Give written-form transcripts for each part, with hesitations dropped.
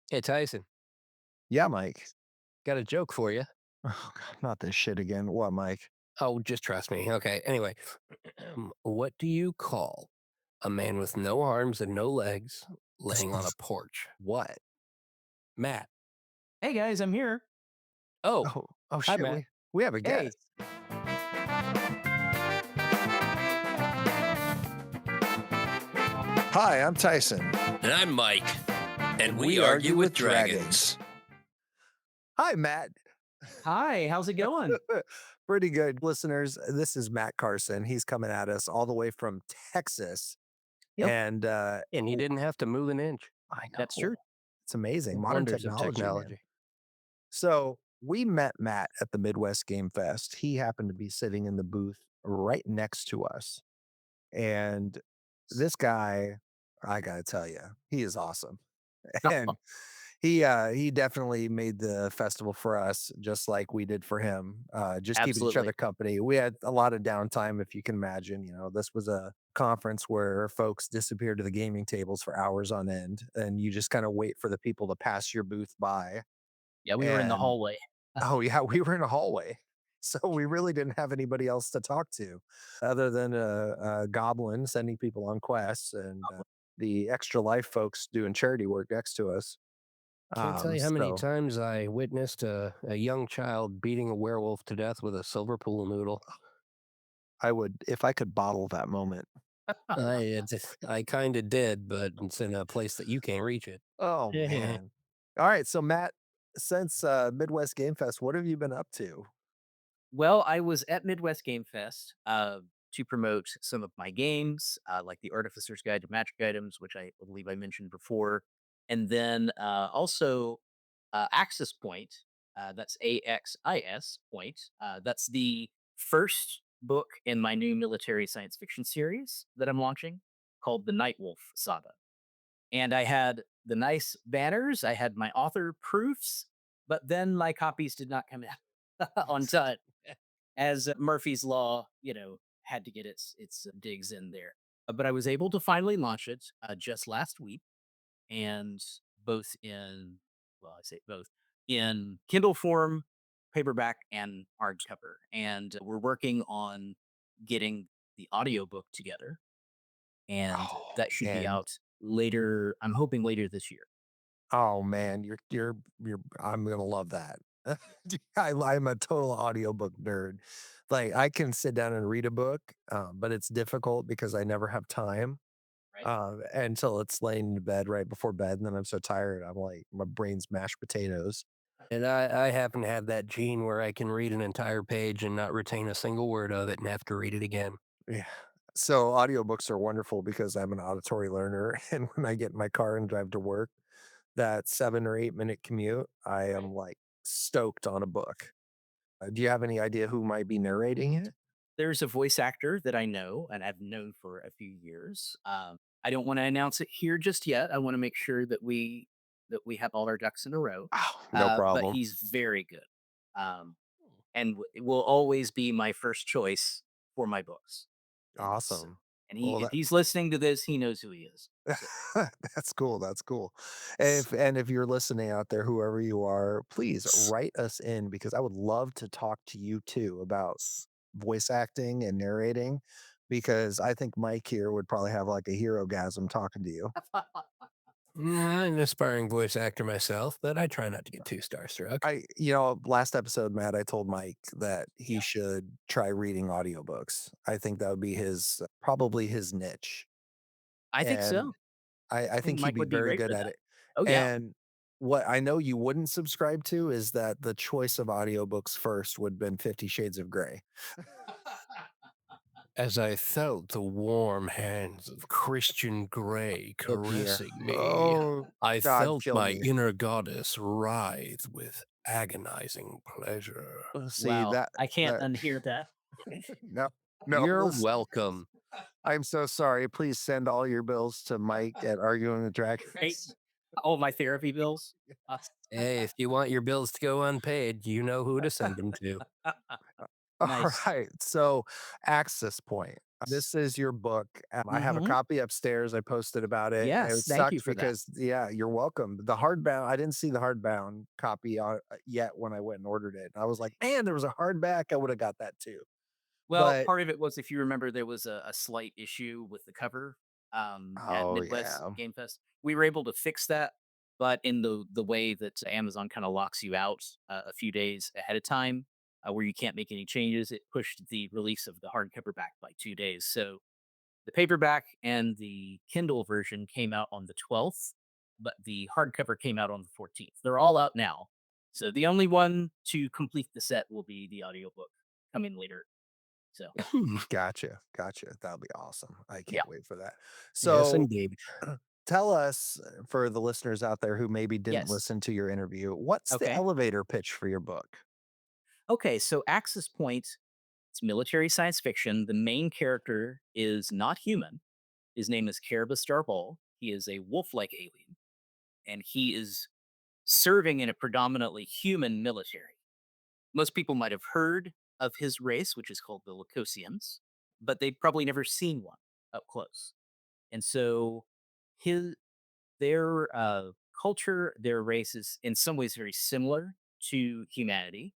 Hey, Tyson, Yeah, Mike. got a joke for you. Oh, God, not this shit again. What, Mike? Oh, just trust me. Okay. Anyway, what do you call a man with no arms and no legs laying on a porch? What? Matt. Hey guys, I'm here. Oh, Oh hi, shit. Matt. We have a Hey. guest. Hi, I'm Tyson, And I'm Mike, and and we we argue argue with with dragons. dragons. Hi, Matt. Hi, how's it going? Pretty good, listeners. This is Matt Carson. He's coming at us all the way from Texas, Yep, and And he didn't have to move an inch. I that's know true. it's amazing, modern Wonders of technology, man. technology. So we met Matt at the Midwest Game Fest. He happened to be sitting in the booth right next to us. And this guy, I gotta tell you, he is awesome. And he definitely made the festival for us just like we did for him, just keeping each Absolutely. other company. We had a lot of downtime, if you can imagine. This was a conference where folks disappeared to the gaming tables for hours on end, and you just kind of wait for the people to pass your booth by. Yeah, we were in the And hallway. oh, yeah, we were in a hallway. So we really didn't have anybody else to talk to other than a goblin sending people on quests and the Extra Life folks doing charity work next to us. Can't tell you how many So times I witnessed a young child beating a werewolf to death with a silver pool noodle. I would, if I could bottle that moment. I kind of did, but it's in a place that you can't reach it. Oh, man. All right. So, Matt, since Midwest Game Fest, what have you been up to? Well, I was at Midwest Game Fest to promote some of my games, like the Artificer's Guide to Magic Items, which I believe I mentioned before, and then also Axis Point. That's AXIS Point. That's the first book in my new military science fiction series that I'm launching called the Nightwolf Saga. And I had the nice banners, I had my author proofs, but then my copies did not come out on time, as Murphy's Law, had to get its digs in there. But I was able to finally launch it just last week, and both in, well, I say both in Kindle form, paperback, and hardcover. And we're working on getting the audiobook together, and Oh, that should be man. out later. I'm hoping later this year. Oh, man. I'm going to love that. I'm a total audiobook nerd. Like, I can sit down and read a book, but it's difficult because I never have time. Right. Until it's laying in bed right before bed, and then I'm so tired, I'm like, my brain's mashed potatoes. And I happen to have that gene where I can read an entire page and not retain a single word of it and have to read it again. Yeah. So audiobooks are wonderful because I'm an auditory learner, and when I get in my car and drive to work, that 7 or 8-minute commute, I am, like, stoked on a book. Do you have any idea who might be narrating it? There's a voice actor that I know and I've known for a few years. I don't want to announce it here just yet. I want to make sure that we have all our ducks in a row. Oh, no But problem. he's very good, um, and will always be my first choice for my books. And so, Awesome. and Well, if he's listening to this, he knows who he is. So that's cool, that's cool. If you're listening out there, whoever you are, please write us in because I would love to talk to you too about voice acting and narrating, because I think Mike here would probably have, like, a hero gasm talking to you. I'm an aspiring voice actor myself, but I try not to get too starstruck. Last episode, Matt, I told Mike that he yeah, should try reading audiobooks. I think that would be his probably his niche, I think and so. I I think think he'd Mike be would be very great good for at that. it. Oh yeah. And what I know you wouldn't subscribe to is that the choice of audiobooks first would have been 50 Shades of Grey. As I felt the warm hands of Christian Grey Oh, dear. caressing me, Oh, I God, felt kill my me. inner goddess writhe with agonizing pleasure. See, Wow. I can't that unhear that. no, no, You're listen, welcome. I'm so sorry. Please send all your bills to Mike at Arguing the Right? Dragons. All my therapy bills. Hey, if you want your bills to go unpaid, you know who to send them to. All Nice. right. So, Axis Point. This is your book. I have a Hmm. copy upstairs. I posted about it. Yes, It thank you sucked for that. because yeah, you're welcome. The hardbound, I didn't see the hardbound copy yet when I went and ordered it. And I was like, man, there was a hardback. I would have got that too. Well, But part of it was, if you remember, there was a slight issue with the cover at oh Midwest yeah. Game Fest. We were able to fix that, but in the way that Amazon kind of locks you out a few days ahead of time, where you can't make any changes, it pushed the release of the hardcover back by 2 days. So the paperback and the Kindle version came out on the 12th, but the hardcover came out on the 14th. They're all out now. So the only one to complete the set will be the audiobook coming later. So Gotcha. Gotcha. That'll be awesome. I yeah. can't wait for that. Yes, So indeed. tell us for the listeners out there who maybe didn't Yes. listen to your interview, what's the Okay. elevator pitch for your book? Okay. So Axis Point, it's military science fiction. The main character is not human. His name is Carabas Darbal. He is a wolf-like alien, and he is serving in a predominantly human military. Most people might have heard of his race, which is called the Leucosians, but they've probably never seen one up close. And so his their culture, their race is in some ways very similar to humanity.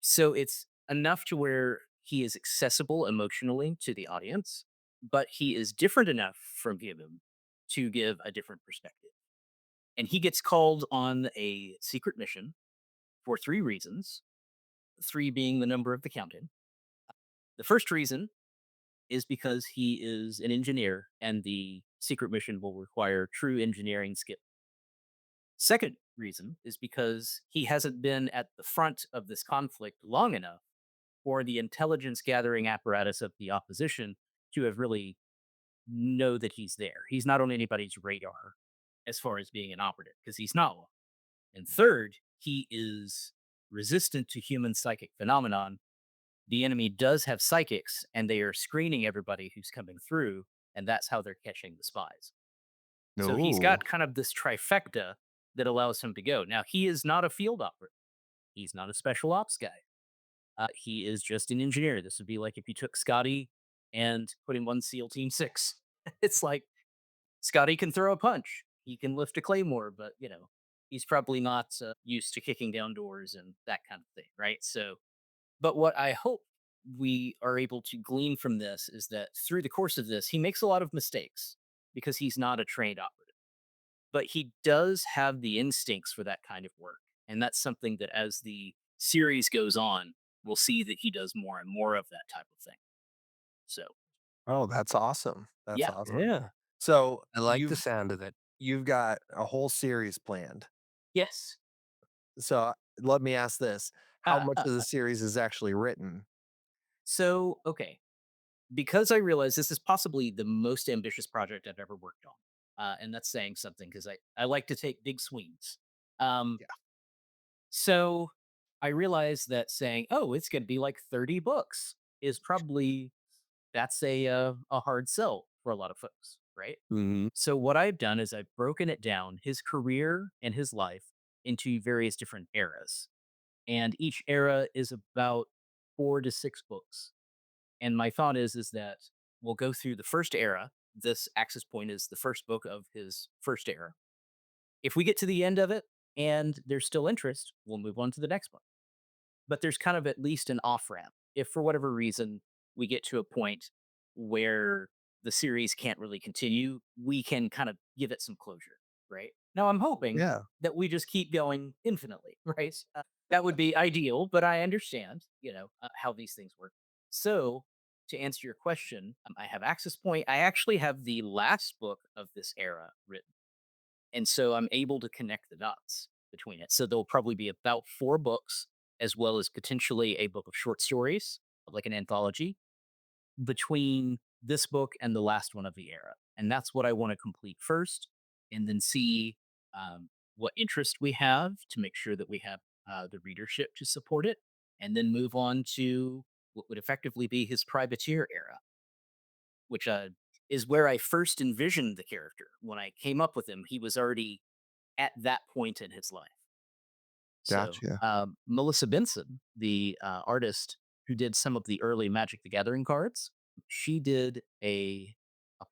So it's enough to where he is accessible emotionally to the audience, but he is different enough from human to give a different perspective. And he gets called on a secret mission for three reasons, three being the number of the counting. The first reason is because he is an engineer and the secret mission will require true engineering skill. Second reason is because he hasn't been at the front of this conflict long enough for the intelligence gathering apparatus of the opposition to have really know that he's there. He's not on anybody's radar as far as being an operative because he's not one. And third, he is resistant to human psychic phenomenon. The enemy does have psychics and they are screening everybody who's coming through, and that's how they're catching the spies. So he's No. got kind of this trifecta that allows him to go. Now, he is not a field operative. He's not a special ops guy. He is just an engineer. This would be like if you took Scotty and put him on SEAL Team 6. It's like Scotty can throw a punch. He can lift a claymore, but he's probably not used to kicking down doors and that kind of thing, right? So, but what I hope we are able to glean from this is that through the course of this, he makes a lot of mistakes because he's not a trained operative, but he does have the instincts for that kind of work. And that's something that as the series goes on, we'll see that he does more and more of that type of thing. So, Oh, that's awesome. That's yeah. awesome. Yeah, So I like the sound of it. you've got a whole series planned. Yes. So let me ask this. How Uh, much uh, of the series is actually written? so, okay. Because I realize this is possibly the most ambitious project I've ever worked on. And that's saying something because I like to take big swings. Um, Yeah. so I realized that saying, oh, it's going to be like 30 books is probably that's a hard sell for a lot of folks, right? Mhm. So what I've done is I've broken it down, his career and his life, into various different eras. And each era is about 4 to 6 books. And my thought is that we'll go through the first era. This Axis Point is the first book of his first era. If we get to the end of it and there's still interest, we'll move on to the next one. But there's kind of at least an off ramp. If for whatever reason we get to a point where the series can't really continue, we can kind of give it some closure, right? Now, I'm hoping Yeah. that we just keep going infinitely, right? That would be ideal, but I understand, how these things work. So, to answer your question, I have Access Point. I actually have the last book of this era written. And so I'm able to connect the dots between it. So there'll probably be about 4 books, as well as potentially a book of short stories, like an anthology, between this book and the last one of the era. And that's what I want to complete first, and then see what interest we have to make sure that we have the readership to support it, and then move on to what would effectively be his privateer era, which is where I first envisioned the character. When I came up with him, he was already at that point in his life. So, Gotcha. Melissa Benson, the artist who did some of the early Magic the Gathering cards, She did a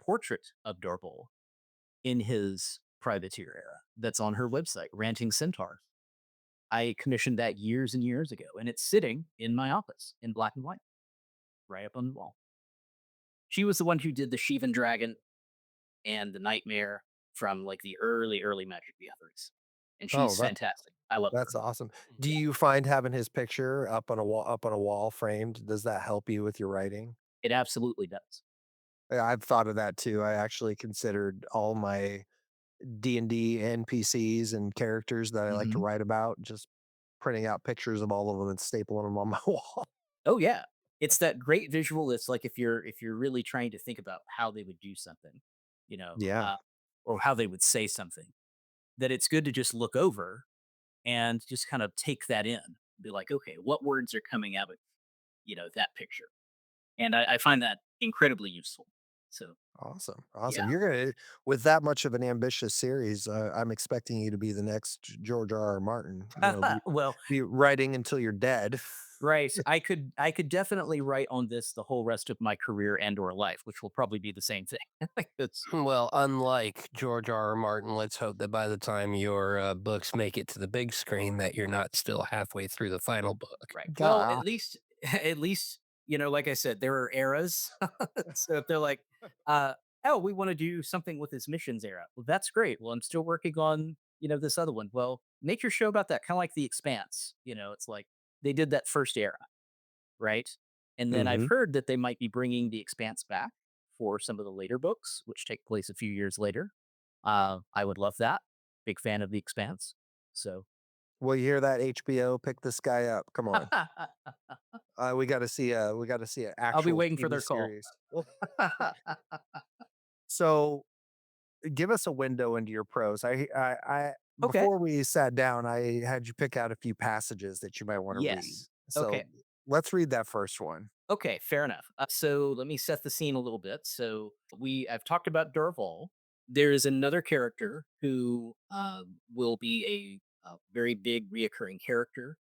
portrait of Dorval in his privateer era that's on her website, Ranting Centaur. I commissioned that years and years ago, and it's sitting in my office in black and white, right up on the wall. She was the one who did the Shivan dragon and the nightmare from like the early Magic the Gathering, and Oh, she's fantastic. I love her. that's awesome. Do Yeah, you find having his picture up on a wall framed, does that help you with your writing? it absolutely does. Yeah, I've thought of that too. I actually considered all my D&D NPCs and characters that I like to Mhm. write about, just printing out pictures of all of them and stapling them on my wall. Oh yeah. It's that great visual. It's like if you're really trying to think about how they would do something, you know, Yeah, or how they would say something, that it's good to just look over and just kind of take that in. Be like, okay, what words are coming out of, that picture? And I find that incredibly useful. So awesome, yeah. awesome. You're gonna with that much of an ambitious series, I'm expecting you to be the next George R. R. Martin, Well, be writing until you're dead. right. I could definitely write on this the whole rest of my career and or life, which will probably be the same thing. Like it's Well, unlike George R. R. Martin, let's hope that by the time your books make it to the big screen, that you're not still halfway through the final book. right. Well, at God. least at least, like I said, there are eras. So if they're like, oh, we want to do something with this missions era. Well, that's great. Well, I'm still working on, this other one. Well, make your show about that. Kind of like The Expanse. It's like they did that first era, right? And then I've Mhm. heard that they might be bringing The Expanse back for some of the later books, which take place a few years later. I would love that. Big fan of The Expanse. So Well, you hear that, HBO? Pick this guy up. Come on. We gotta see an I'll be actual waiting for TV their call. series. So, give us a window into your prose. I Okay. before we sat down, I had you pick out a few passages that you might wanna read. Yes. Okay. So, let's read that first one. Okay. Fair enough. So let me set the scene a little bit. So I've talked about Derval. There is another character who will be a very big reoccurring character.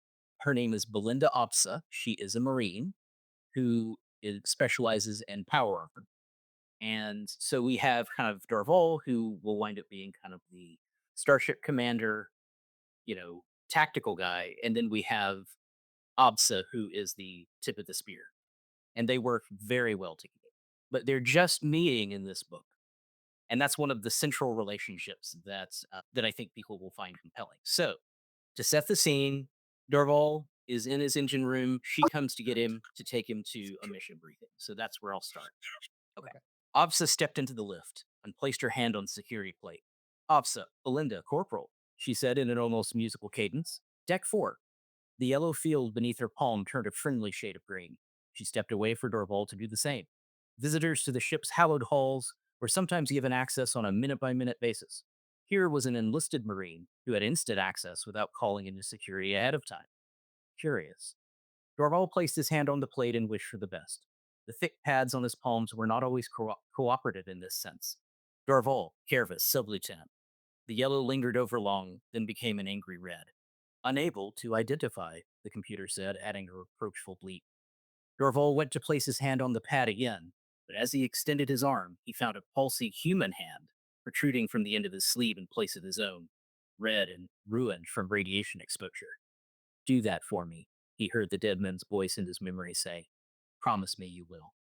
Her name is Belinda Opsa. She is a Marine who specializes in power armor. And so we have kind of Darval, who will wind up being kind of the starship commander, tactical guy. And then we have Absa, who is the tip of the spear. And they work very well together. But they're just meeting in this book. And that's one of the central relationships that I think people will find compelling. So to set the scene, Darval is in his engine room. She comes to get him to take him to a mission briefing. So that's where I'll start. Okay. Okay. Avsa stepped into the lift and placed her hand on the security plate. Avsa, Belinda, Corporal, she said in an almost musical cadence. Deck 4. The yellow field beneath her palm turned a friendly shade of green. She stepped away for Dorval to do the same. Visitors to the ship's hallowed halls were sometimes given access on a minute by minute basis. Here was an enlisted Marine who had instant access without calling into security ahead of time. Curious. Dorval placed his hand on the plate and wished for the best. The thick pads on his palms were not always cooperative in this sense. Dorval, Kervis, sub-lieutenant. The yellow lingered over long, then became an angry red. Unable to identify, the computer said, adding a reproachful bleat. Dorval went to place his hand on the pad again, but as he extended his arm, he found a pulsy human hand protruding from the end of his sleeve in place of his own, red and ruined from radiation exposure. Do that for me, he heard the dead man's voice in his memory say. Promise me you will.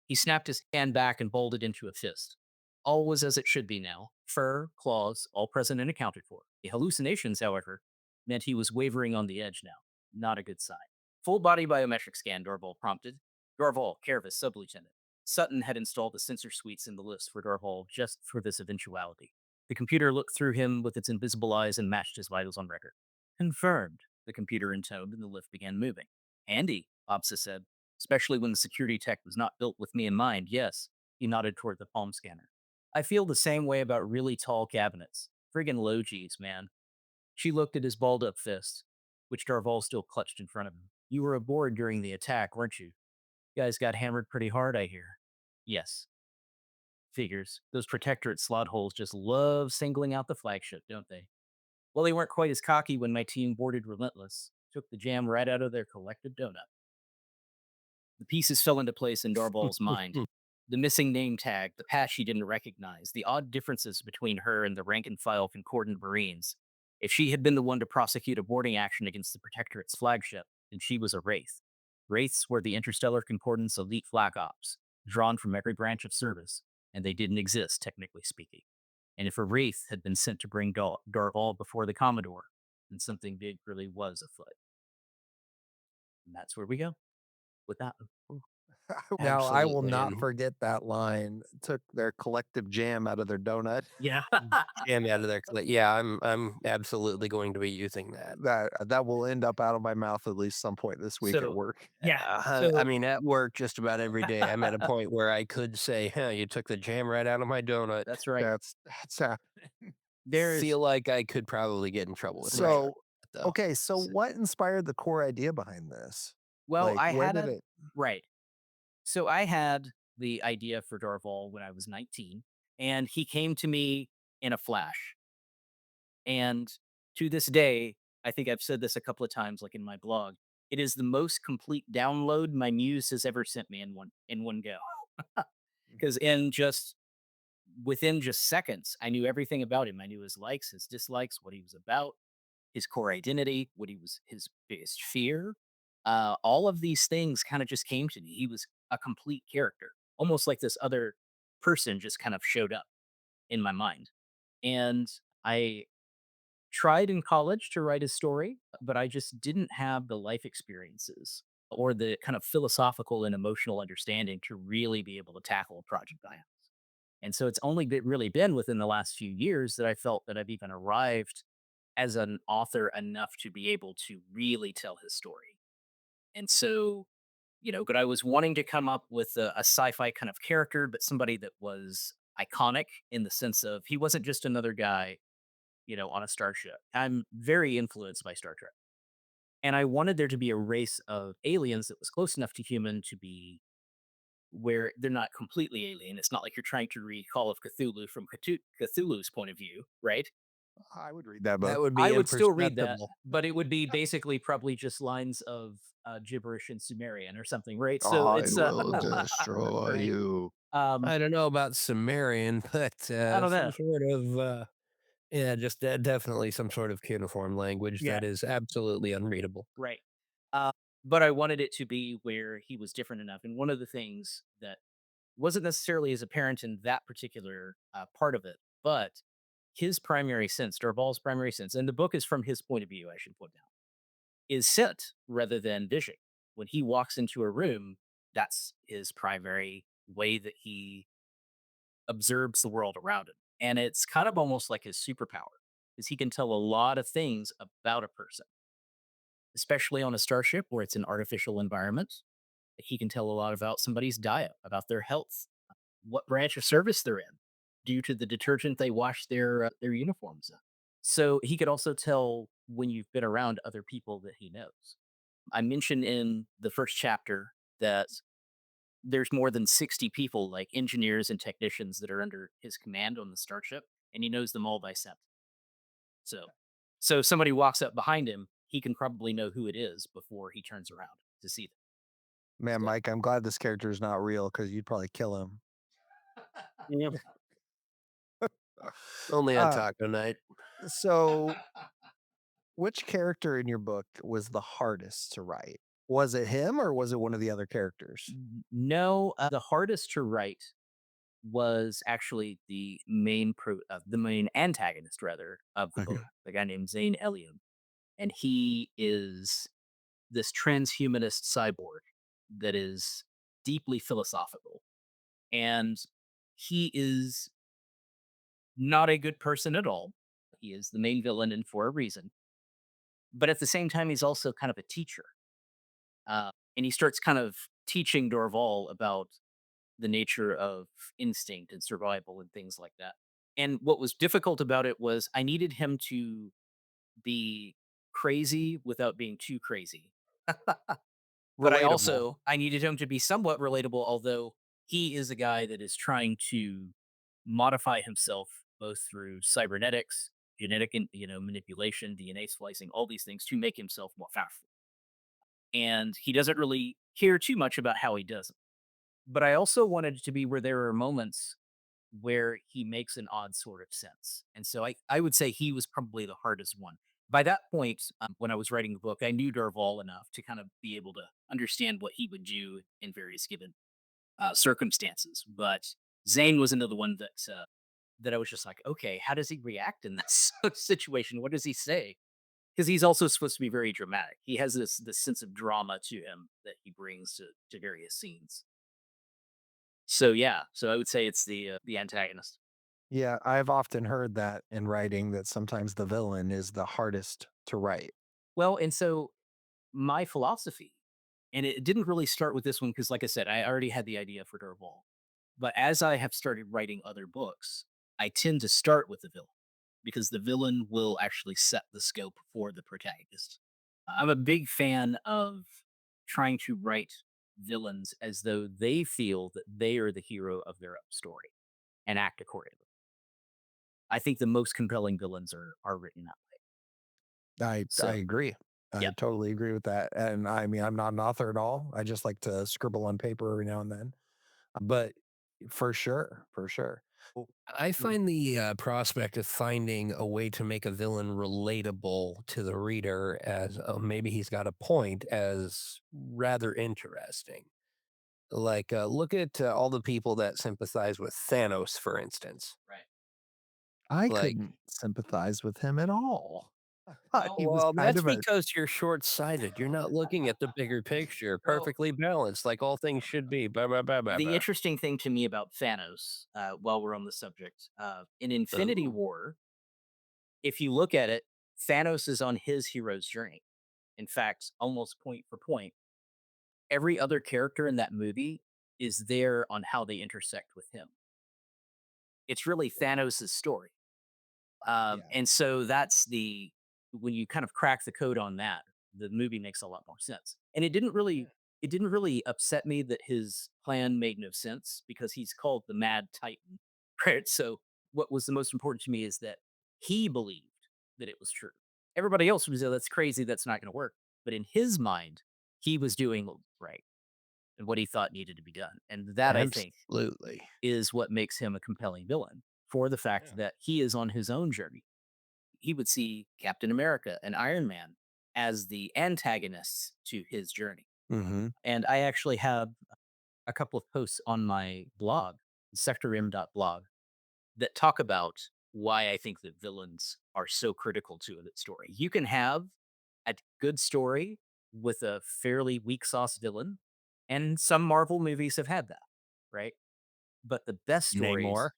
He snapped his hand back and balled it into a fist. All was as it should be now fur, claws, all present and accounted for. The hallucinations, however, meant he was wavering on the edge now. Not a good sign. Full body biometric scan, Dorval prompted. Dorval, Kervis, sub lieutenant. Sutton had installed the sensor suites in the list for Dorval just for this eventuality. The computer looked through him with its invisible eyes and matched his vitals on record. Confirmed, the computer intoned, and the lift began moving. Handy, Opsa said, especially when the security tech was not built with me in mind. Yes, he nodded toward the palm scanner. I feel the same way about really tall cabinets. Friggin' low G's, man. She looked at his balled up fist, which Darval still clutched in front of him. You were aboard during the attack, weren't you? You guys got hammered pretty hard, I hear. Yes. Figures. Those protectorate slot holes just love singling out the flagship, don't they? Well, they weren't quite as cocky when my team boarded Relentless. Took the jam right out of their collective donut. The pieces fell into place in Dorval's mind. The missing name tag, the past she didn't recognize, the odd differences between her and the rank and file Concordant Marines. If she had been the one to prosecute a boarding action against the Protectorate's flagship, then she was a Wraith. Wraiths were the Interstellar Concordant's elite flag ops, drawn from every branch of service, and they didn't exist, technically speaking. And if a Wraith had been sent to bring Dorval before the Commodore, then something big really was afoot. And that's where we go with that one. Now, I will Absolutely, not and forget that line, "Took their collective jam out of their donut." Yeah. jam out of there. Yeah, I'm absolutely going to be using that. That will end up out of my mouth at least some point this week at So, work. yeah. I So mean, at work, just about every day, I'm at a point where I could say, "Huh, you took the jam right out of my donut." that's right. That's There's Feel like I could probably get in trouble with right. HR, so though. okay, so So, what inspired the core idea behind this? Well, Like, I where had did a it right. So I had the idea for Dorval when I was 19, and he came to me in a flash. And to this day, I think I've said this a couple of times, like in my blog. It is the most complete download my muse has ever sent me in one go. Because in just within just seconds, I knew everything about him. I knew his likes, his dislikes, what he was about, his core identity, what he was, his biggest fear. All of these things kind of just came to me. He was a complete character, almost like this other person just kind of showed up in my mind. And I tried in college to write a story, but I just didn't have the life experiences or the kind of philosophical and emotional understanding to really be able to tackle a project I have. And so it's only really been within the last few years that I felt that I've even arrived as an author enough to be able to really tell his story. And so, but I was wanting to come up with a sci-fi kind of character, but somebody that was iconic in the sense of he wasn't just another guy, on a starship. I'm very influenced by Star Trek. And I wanted there to be a race of aliens that was close enough to human to be where they're not completely alien. It's not like you're trying to read Call of Cthulhu from Cthulhu's point of view, right? I would read that that book. would I be would still read that, imperceptible. but it would be basically probably just lines of gibberish in Sumerian or something, right? So I it's will destroy right. you. Um, I don't know about Sumerian, but, I don't some know. sort of, yeah, just definitely some sort of cuneiform language Yeah, that is absolutely unreadable. right. Uh, but I wanted it to be where he was different enough. And one of the things that wasn't necessarily as apparent in that particular part of it, but his primary sense, Dorval's primary sense, and the book is from his point of view, I should point out, is scent rather than vision. When he walks into a room, that's his primary way that he observes the world around him. And it's kind of almost like his superpower, because he can tell a lot of things about a person, especially on a starship where it's an artificial environment. He can tell a lot about somebody's diet, about their health, what branch of service they're in, due to the detergent they wash their uniforms in. So he could also tell when you've been around other people that he knows. I mentioned in the first chapter that there's more than 60 people, like engineers and technicians, that are under his command on the starship, and he knows them all by scent. So, so if somebody walks up behind him, he can probably know who it is before he turns around to see them. Man, So, Mike, I'm glad this character is not real because you'd probably kill him. Yeah. Only on Uh, taco night. so which character in your book was the hardest to write? Was it him or was it one of the other characters? no, the hardest to write was actually the main antagonist rather of the Okay. book, the guy named Zane Elium, and he is this transhumanist cyborg that is deeply philosophical, and he is not a good person at all. He is the main villain, and for a reason. But at the same time, he's also kind of a teacher, and he starts kind of teaching Dorval about the nature of instinct and survival and things like that. And what was difficult about it was I needed him to be crazy without being too crazy. But Relatable. I needed him to be somewhat relatable, although he is a guy that is trying to modify himself both through cybernetics, genetic and manipulation, DNA splicing, all these things to make himself more powerful. And he doesn't really care too much about how he does it. But I also wanted it to be where there are moments where he makes an odd sort of sense. And so I would say he was probably the hardest one. By that point, when I was writing the book, I knew Darval enough to kind of be able to understand what he would do in various given circumstances. But Zane was another one that I was just like, okay, how does he react in this situation? What does he say? Because he's also supposed to be very dramatic. He has this sense of drama to him that he brings to various scenes. So yeah, so I would say it's the antagonist. Yeah, I've often heard that in writing that sometimes the villain is the hardest to write. Well, and so my philosophy, and it didn't really start with this one because, like I said, I already had the idea for Derval. But as I have started writing other books, I tend to start with the villain because the villain will actually set the scope for the protagonist. I'm a big fan of trying to write villains as though they feel that they are the hero of their own story and act accordingly. I think the most compelling villains are written that way. I So, agree. I yeah. totally agree with that. And I mean, I'm not an author at all. I just like to scribble on paper every now and then. But for sure, for sure. Oh, I mm, find the prospect of finding a way to make a villain relatable to the reader as maybe he's got a point as rather interesting. Like, look at all the people that sympathize with Thanos, for instance. Right. I Like, couldn't sympathize with him at all. I thought oh, he was well, kind that's of a because you're short sighted. You're not looking at the bigger picture, Well, perfectly balanced, like all things should be. Bah, bah, bah, bah, the bah. interesting thing to me about Thanos, while we're on the subject, in Infinity Oh, War, if you look at it, Thanos is on his hero's journey. In fact, almost point for point, every other character in that movie is there on how they intersect with him. It's really Thanos' story. yeah. And so that's the when you kind of crack the code on that, the movie makes a lot more sense. And it didn't really upset me that his plan made no sense because he's called the Mad Titan, right? So what was the most important to me is that he believed that it was true. Everybody else was, oh, that's crazy, that's not going to work. But in his mind, he was doing what was right and what he thought needed to be done. And that I think absolutely. is what makes him a compelling villain for the fact Yeah. that he is on his own journey. He would see Captain America and Iron Man as the antagonists to his journey. Hmm. And I actually have a couple of posts on my blog, sectorm.blog, that talk about why I think that villains are so critical to the story. You can have a good story with a fairly weak sauce villain, and some Marvel movies have had that, right? But the best Name stories, more.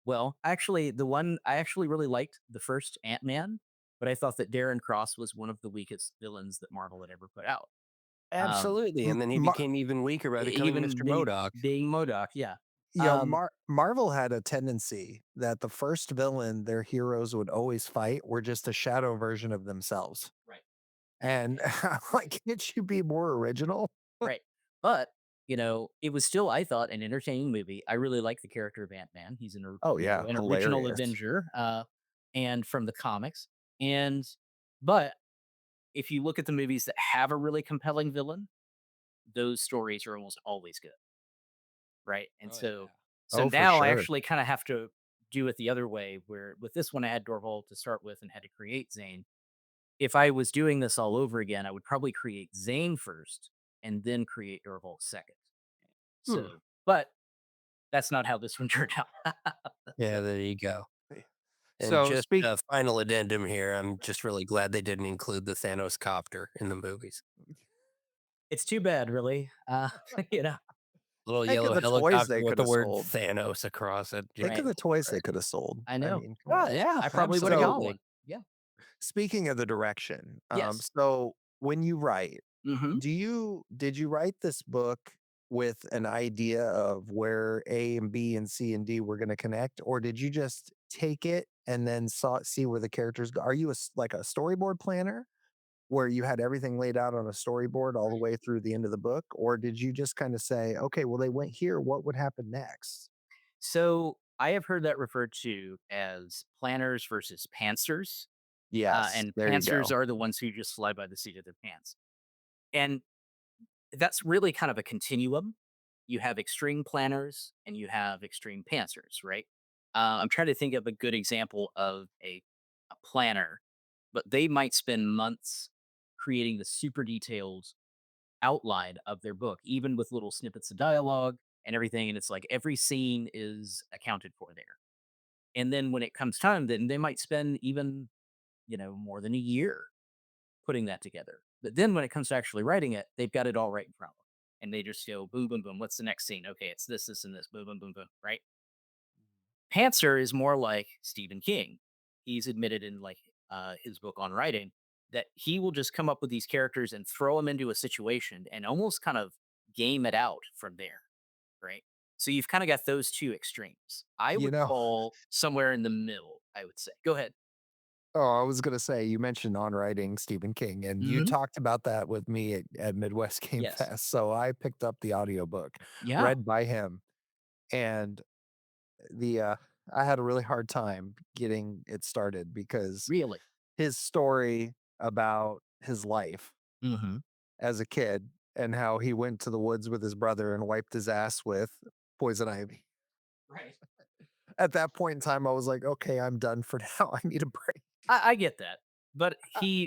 well, actually, the one I actually really liked the first Ant-Man, but I thought that Darren Cross was one of the weakest villains that Marvel had ever put out. Um, Absolutely. And then he became even weaker by becoming even Mr. Modoc. being Modoc, yeah. Um, Marvel had a tendency that the first villain their heroes would always fight were just a shadow version of themselves. right, And I'm like, can't you be more original? right. But it was still, I thought, an entertaining movie. I really like the character of Ant-Man. He's Oh yeah, an original hilarious. Avenger, and from the comics. And but if you look at the movies that have a really compelling villain, those stories are almost always good, right? And Oh, so Oh, for now I sure. actually kind of have to do it the other way, where with this one I had Dorval to start with and had to create Zane. If I was doing this all over again, I would probably create Zane first and then create Dorval second. Hmm. So, but that's not how this one turned out. Yeah, there you go. And So just speak a final addendum here. I'm just really glad they didn't include the Thanos copter in the movies. It's too bad, really. You know, Little think of yellow the toys helicopter they with could the have word sold. Thanos across it. Just Think of right? the toys they great. could have sold. I I know. mean, come Oh, on. yeah, I probably would have got So one. absolutely. Yeah. speaking of the direction, Yes. so when you write, Hmm. did you write this book with an idea of where A and B and C and D were going to connect, or did you just take it and then see where the characters go? Are you like a storyboard planner where you had everything laid out on a storyboard all the way through the end of the book, or did you just kind of say, okay, well they went here, what would happen next? So I have heard that referred to as planners versus pantsers. Yes, And there you pantsers go. are the ones who just fly by the seat of their pants. And that's really kind of a continuum. You have extreme planners and you have extreme pantsers, right? I'm trying to think of a good example of a planner, but they might spend months creating the super detailed outline of their book, even with little snippets of dialogue and everything. And it's like every scene is accounted for there. And then when it comes time, then they might spend even, more than a year putting that together. But then when it comes to actually writing it, they've got it all right in front of them. And they just go boom, boom, boom. What's the next scene? Okay, it's this, this, and this. Boom, boom, boom, boom. Right. Pantser is more like Stephen King. He's admitted in like his book on writing that he will just come up with these characters and throw them into a situation and almost kind of game it out from there. Right. So you've kind of got those two extremes. I You would know, fall somewhere in the middle, I would say. Go ahead. oh, I was gonna say, you mentioned on writing Stephen King, and you Hmm. talked about that with me at Midwest Game Yes. Fest. So I picked up the audiobook Yeah. read by him, and the I had a really hard time getting it started because Really. his story about his life Hmm. as a kid and how he went to the woods with his brother and wiped his ass with poison ivy. Right. At that point in time, I was like, okay, I'm done for now. I need a break. I get that. But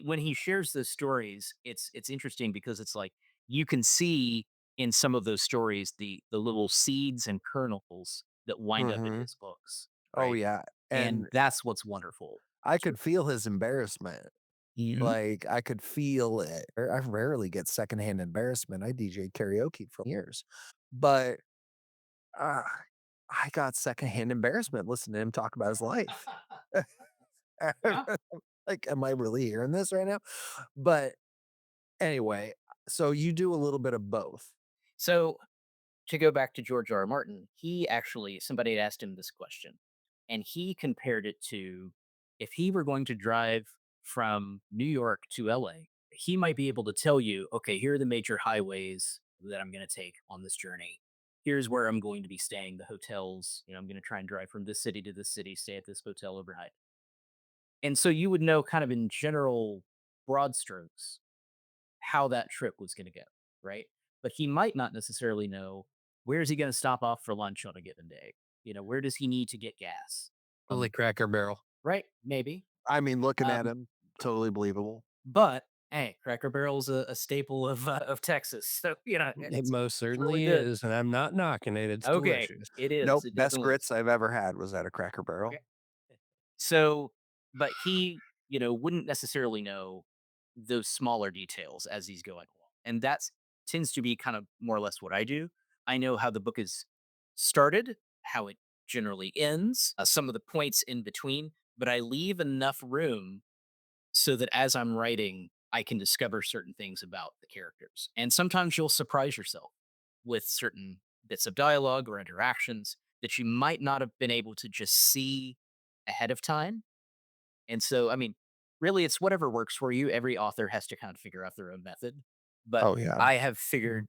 when he shares those stories, it's interesting because it's like you can see in some of those stories the little seeds and kernels that wind up in Hmm. his books, Oh right? yeah, And and that's what's wonderful. I could feel his embarrassment. Mhm. Like I could feel it. I rarely get secondhand embarrassment. I DJ karaoke for years, but uh, I got secondhand embarrassment listening to him talk about his life. Yeah. Like, am I really hearing this right now? But anyway, so you do a little bit of both. So to go back to George R. R. Martin, he actually somebody had asked him this question, and he compared it to if he were going to drive from New York to LA, he might be able to tell you, okay, here are the major highways that I'm going to take on this journey. Here's where I'm going to be staying, the hotels. I'm going to try and drive from this city to this city, stay at this hotel overnight. And so you would know kind of in general broad strokes how that trip was going to go, right? But he might not necessarily know where is he going to stop off for lunch on a given day. Where does he need to get gas Really from? Cracker Barrel. Right? Maybe. I mean, looking at Um, him, totally believable. but hey, Cracker Barrel's a staple of Texas, so It most it's really certainly good. is, and I'm not knocking it. It's Okay, delicious. it is. Nope, It best definitely is. grits I've ever had was at a Cracker Barrel. Okay. So, but he, wouldn't necessarily know those smaller details as he's going along. And that's tends to be kind of more or less what I do. I know how the book is started, how it generally ends, some of the points in between, but I leave enough room so that as I'm writing, I can discover certain things about the characters. And sometimes you'll surprise yourself with certain bits of dialogue or interactions that you might not have been able to just see ahead of time. And so, I mean, really, it's whatever works for you. Every author has to kind of figure out their own method. But Oh, yeah. I have Mhm. figured,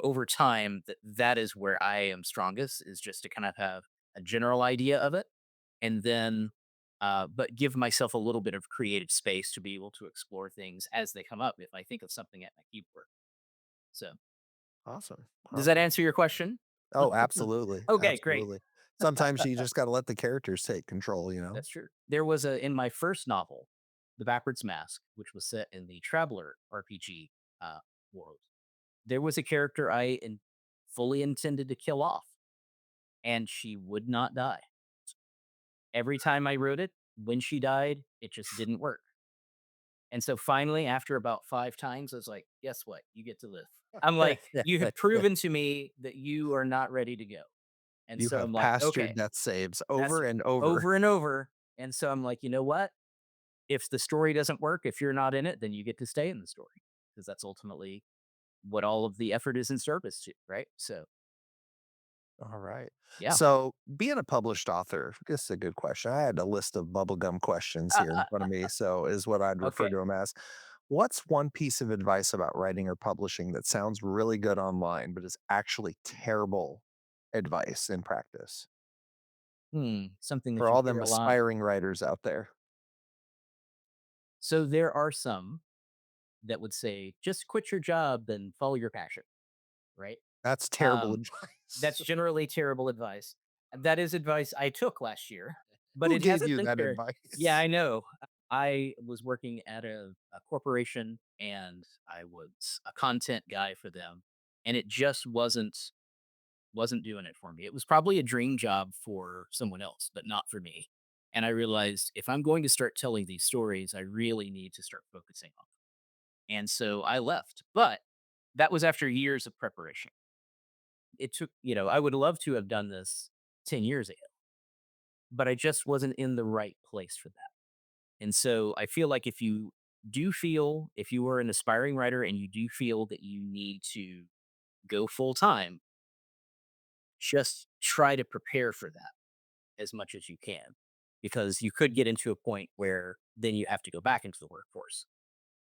over time that that is where I am strongest is just to kind of have a general idea of it and then, but give myself a little bit of creative space to be able to explore things as they come up if I think of something at my keyboard. So, Awesome, does that awesome. answer your question? Oh, absolutely, Okay, great. absolutely. Sometimes you just gotta let the characters take control, you know? That's true. There was in my first novel, The Backwards Mask, which was set in the Traveler RPG world. There was a character fully intended to kill off, and she would not die. Every time I wrote it, when she died, it just didn't work. And so finally, after about 5 times, I was like, "Guess what? You get to live." I'm like, "You have proven to me that you are not ready to go." And You so have I'm like, passed your "Okay, death saves that's over and over. over and over." And so I'm like, "You know what? If the story doesn't work, if you're not in it, then you get to stay in the story because that's ultimately what all of the effort is in service to, right?" So, Alright. yeah. So, being a published author, this is a good question. I had a list of bubblegum questions here in front of me, so is what I'd refer Okay. to them as. What's one piece of advice about writing or publishing that sounds really good online, but is actually terrible advice in practice Something for that you all hear them a lot. aspiring writers out there? So there are some. that would say, "Just quit your job and follow your passion," right? That's terrible Um, advice. that's generally terrible advice. That is advice I took last year, but Who it gave hasn't you been that fair. Yeah, advice? I know. I was working at a corporation and I was a content guy for them, and it just wasn't doing it for me. It was probably a dream job for someone else, but not for me. And I realized if I'm going to start telling these stories, I really need to start focusing on them. And so I left. But that was after years of preparation. It took, I would love to have done this 10 years ago, but I just wasn't in the right place for that. And so I feel like if you are an aspiring writer and you do feel that you need to go full time, just try to prepare for that as much as you can, because you could get into a point where then you have to go back into the workforce,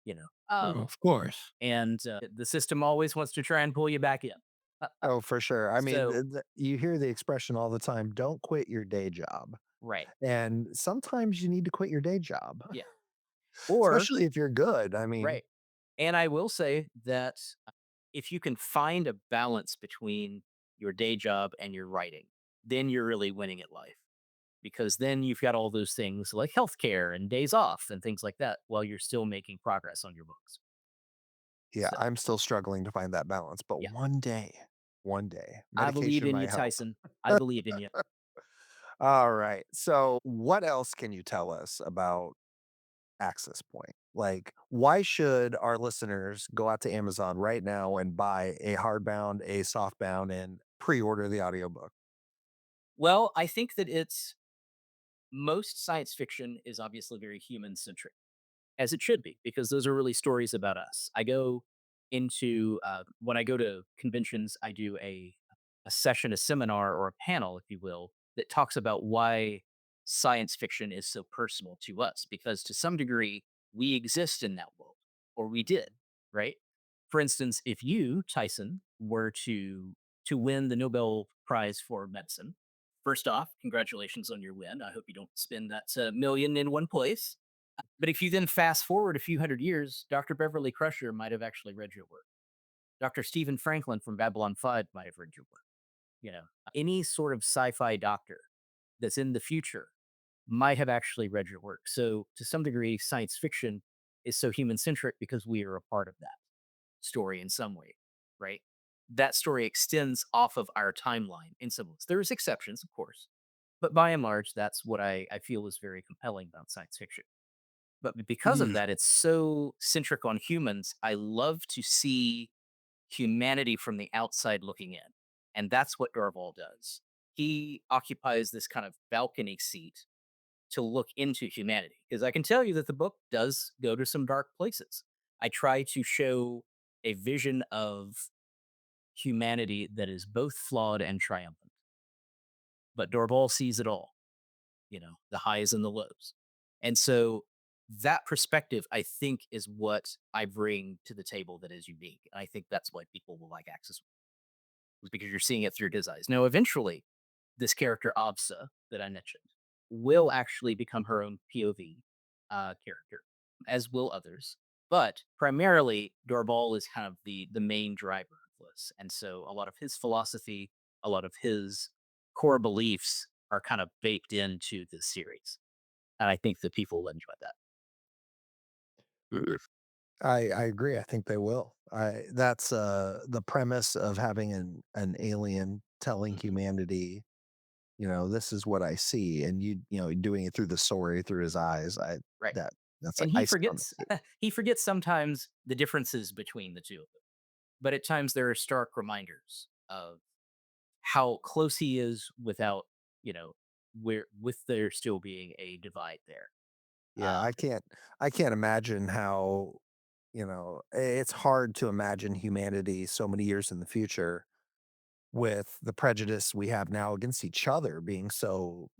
you know, Oh, of course. and the system always wants to try and pull you back in. Oh, for sure. I mean, So, you hear the expression all the time, "Don't quit your day job." right. And sometimes you need to quit your day job, Yeah. Or, especially if you're good. I mean, right. And I will say that if you can find a balance between your day job and your writing, then you're really winning at life, because then you've got all those things like healthcare and days off and things like that while you're still making progress on your books. yeah, So, I'm still struggling to find that balance, but yeah, one day, I believe medication in you, might help. Tyson. I believe in you. All right. So, what else can you tell us about Access Point? Like, why should our listeners go out to Amazon right now and buy a hardbound, a softbound, and pre-order the audiobook? Well, I think that it's most science fiction is obviously very human centric, as it should be, because those are really stories about us. I go into when I go to conventions, I do a session, a seminar, or a panel, if you will, that talks about why science fiction is so personal to us. Because to some degree, we exist in that world, or we did, right? For instance, if you, Tyson, were to win the Nobel Prize for medicine, first off, congratulations on your win. I hope you don't spend that million in one place. But if you then fast forward a few hundred years, Dr. Beverly Crusher might have actually read your work. Dr. Stephen Franklin from Babylon 5 might have read your work. Any sort of sci-fi doctor that's in the future might have actually read your work. So to some degree, science fiction is so human centric because we are a part of that story in some way, right? That story extends off of our timeline in some ways. There's exceptions, of course, but by and large, that's what I feel is very compelling about science fiction. But because of Mm. that, it's so centric on humans. I love to see humanity from the outside looking in. And that's what Dorval does. He occupies this kind of balcony seat to look into humanity. Because I can tell you that the book does go to some dark places. I try to show a vision of humanity that is both flawed and triumphant. But Dorval sees it all, the highs and the lows. And so that perspective, I think, is what I bring to the table that is unique. And I think that's why people will like Axis, was because you're seeing it through his eyes. Now, eventually, this character Absa that I mentioned will actually become her own POV character, as will others. But primarily, Dorval is kind of the main driver of this, and so a lot of his philosophy, a lot of his core beliefs are kind of baked into this series, and I think that people will enjoy that. I agree. I think they will. I That's the premise of having an alien telling Mhm. humanity, this is what I see, and doing it through the story through his eyes. I Right, that that's like and he icing on the forgets cake. he forgets sometimes the differences between the two of them, but at times there are stark reminders of how close he is without, you know, where with there still being a divide there. Yeah, Um, I can't imagine how, it's hard to imagine humanity so many years in the future with the prejudice we have now against each other being so,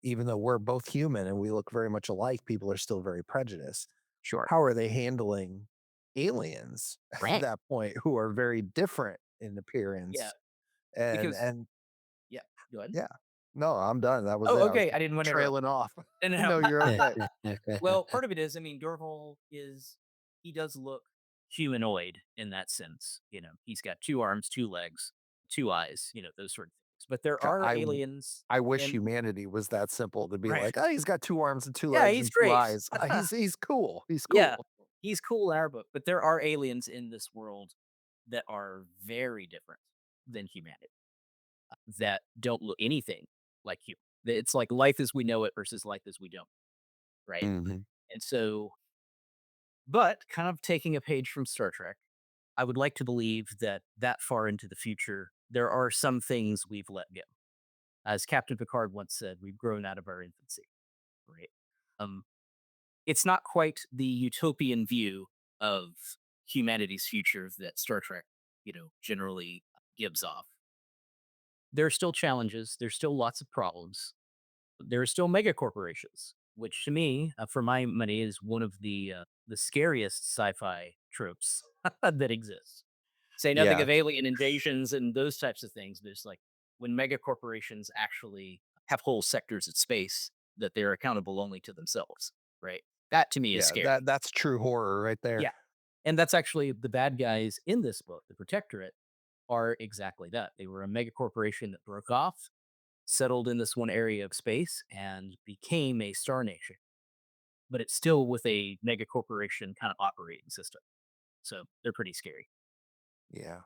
even though we're both human and we look very much alike, people are still very prejudiced. sure. How are they handling aliens at Right. that point who are very different in Yeah. appearance? And Because and yeah. Go ahead. yeah. No, I'm done. That was it. Oh, I was okay. I didn't want to interrupt. trailing off. No, no, No, you're no. okay. Well, part of it is, I mean, Dorval he does look. humanoid in that sense. He's got 2 arms, 2 legs, 2 eyes, those sort of things. But there God, are aliens I wish in humanity was that simple to be right. like, "Oh, he's got 2 arms and 2 Yeah, legs he's and 2 great. eyes. He's cool. He's Yeah, cool." he's cool in our book, but there are aliens in this world that are very different than humanity, that don't look anything like you. It's like life as we know it versus life as we don't, right? Mhm. And so, but kind of taking a page from Star Trek, I would like to believe that far into the future, there are some things we've let go. As Captain Picard once said, we've grown out of our infancy, right? Um, it's not quite the utopian view of humanity's future that Star Trek, generally gives off. There are still challenges. There's still lots of problems. There are still mega corporations, which to me, for my money, is one of the scariest sci-fi tropes that exists. Say nothing Yeah. of alien invasions and those types of things. There's like when mega corporations actually have whole sectors of space that they're accountable only to themselves, right? That to me is Yeah, scary. that's true horror right there. Yeah. And that's actually the bad guys in this book, the Protectorate, are exactly that. They were a mega corporation that broke off, settled in this one area of space, and became a star nation. But it's still with a mega corporation kind of operating system. So they're pretty scary. Yeah.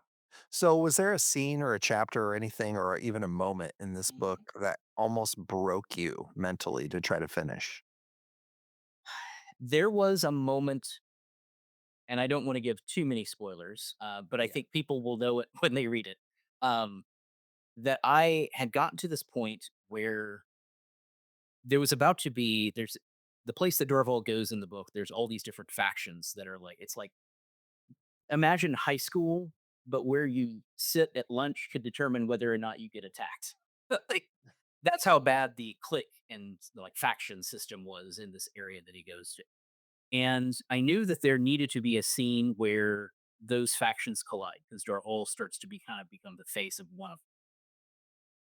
So, was there a scene or a chapter or anything or even a moment in this book that almost broke you mentally to try to finish? There was a moment, and I don't want to give too many spoilers, but I Yeah. think people will know it when they read it. Um, that I had gotten to this point where there was about to be there's the place that Dorval goes in the book. There's all these different factions that are like it's like imagine high school, but where you sit at lunch could determine whether or not you get attacked. Like, that's how bad the clique and like faction system was in this area that he goes to. And I knew that there needed to be a scene where those factions collide because Darl starts to be kind of become the face of one of them.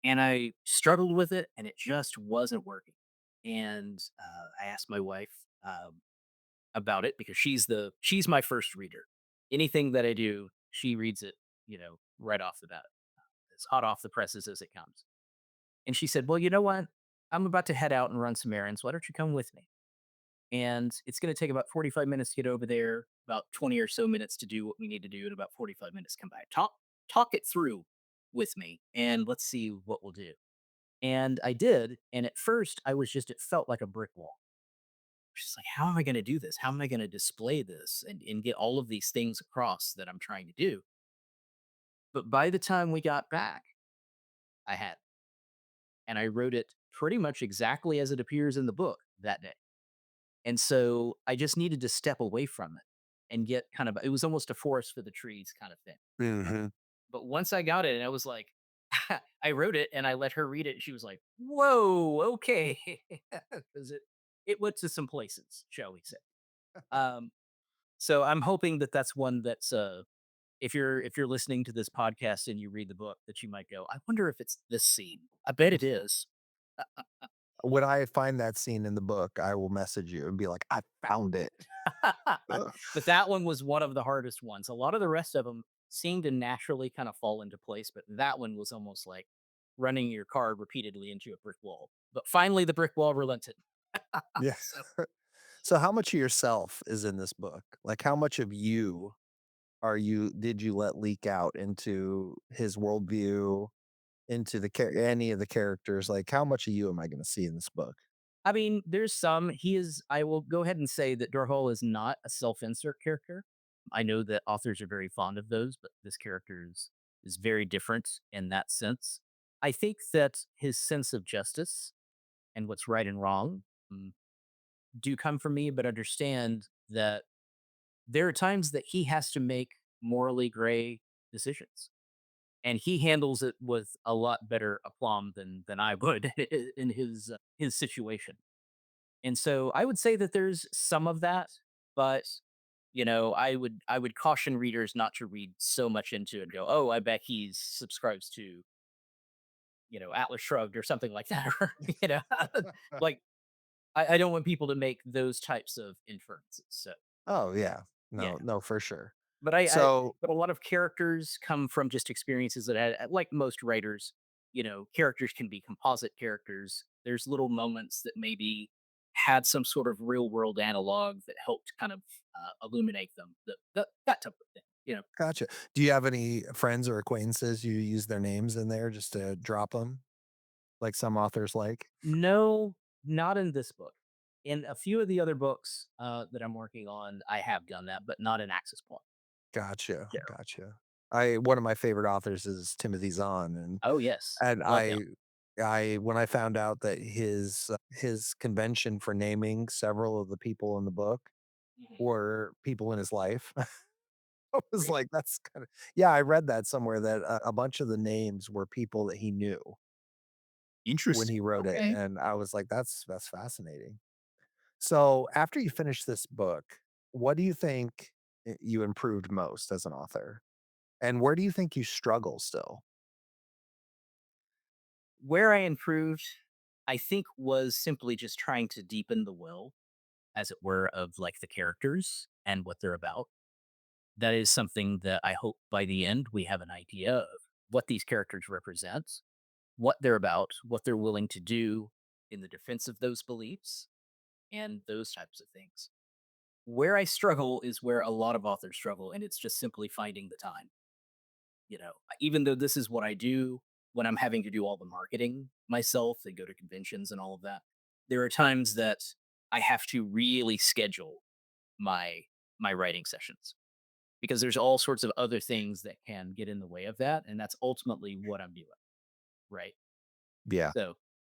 And I struggled with it, and it just wasn't working. And I asked my wife about it because she's my first reader. Anything that I do, she reads it, right off the bat, as hot off the presses as it comes. And she said, "Well, you know what? I'm about to head out and run some errands. Why don't you come with me?" And it's going to take about 45 minutes to get over there, about 20 or so minutes to do what we need to do, and about 45 minutes come back. Talk it through with me, and let's see what we'll do. And I did. And at first, it felt like a brick wall. She's like, how am I going to do this? How am I going to display this and get all of these things across that I'm trying to do? But by the time we got back, I had, and I wrote it pretty much exactly as it appears in the book that day. And so I just needed to step away from it and get kind of, it was almost a forest for the trees kind of thing. Mhm. But once I got it, and I was like, I wrote it and I let her read it. And she was like, whoa, okay. Because it went to some places, shall we say. Um, so I'm hoping that that's one that's if you're listening to this podcast and you read the book that you might go, I wonder if it's this scene. I bet it is. When I find that scene in the book, I will message you and be like, "I found it." Ugh. But that one was one of the hardest ones. A lot of the rest of them seemed to naturally kind of fall into place, but that one was almost like running your car repeatedly into a brick wall. But finally, the brick wall relented. Yeah. So So how much of yourself is in this book? Like, how much of you did you let leak out into his worldview, into any of the characters? Like, how much of you am I gonna see in this book? I mean, there's some. I will go ahead and say that Dorhol is not a self insert character. I know that authors are very fond of those, but this character is very different in that sense. I think that his sense of justice and what's right and wrong mm, do come from me, but understand that there are times that he has to make morally gray decisions. And he handles it with a lot better aplomb than I would in his situation. And so I would say that there's some of that, but I would caution readers not to read so much into it and go, "Oh, I bet he subscribes to, Atlas Shrugged or something like that." Or, like I don't want people to make those types of inferences. So Oh, yeah. yeah. No, no, for sure. but I So but a lot of characters come from just experiences that like most writers, characters can be composite characters. There's little moments that maybe had some sort of real world analog that helped kind of illuminate them. That type of thing. gotcha. Do you have any friends or acquaintances you use their names in there just to drop them, like some authors like? No, not in this book. In a few of the other books that I'm working on, I have done that, but not in Access Point. Gotcha, Yeah. gotcha. I One of my favorite authors is Timothy Zahn, Oh yes, and love him. I when I found out that his convention for naming several of the people in the book Mhm. were people in his life, I was Really like, "That's kinda." Yeah, I read that somewhere that a bunch of the names were people that he knew when interesting. he wrote it, Okay. and I was like, "That's fascinating." So, after you finish this book, what do you think you improved most as an author? And where do you think you struggle still? Where I improved, I think, was simply just trying to deepen the will, as it were, of like the characters and what they're about. That is something that I hope by the end we have an idea of what these characters represent, what they're about, what they're willing to do in the defense of those beliefs, and those types of things. Where I struggle is where a lot of authors struggle, and it's just simply finding the time. Even though this is what I do when I'm having to do all the marketing myself and go to conventions and all of that, there are times that I have to really schedule my my writing sessions because there's all sorts of other things that can get in the way of that, and that's ultimately what I'm doing, right? Yeah.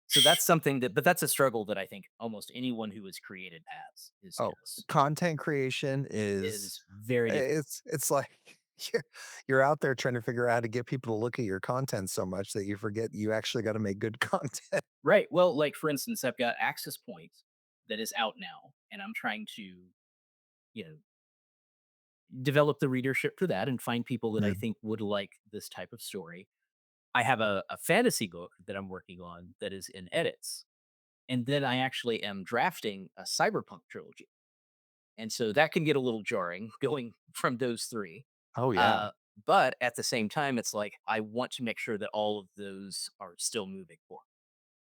So that's something that, but that's a struggle that I think almost anyone who has created has Oh, content creation is very difficult. it's like you're out there trying to figure out how to get people to look at your content so much that you forget you actually gotta make good content. Right. Well, like for instance, I've got Access Point that is out now, and I'm trying to, you know, develop the readership for that and find people that I Mhm. think would like this type of story. I have a fantasy book that I'm working on that is in edits. And then I actually am drafting a cyberpunk trilogy. And so that can get a little jarring going from those three. Oh, yeah. Uh, but at the same time, it's like I want to make sure that all of those are still moving forward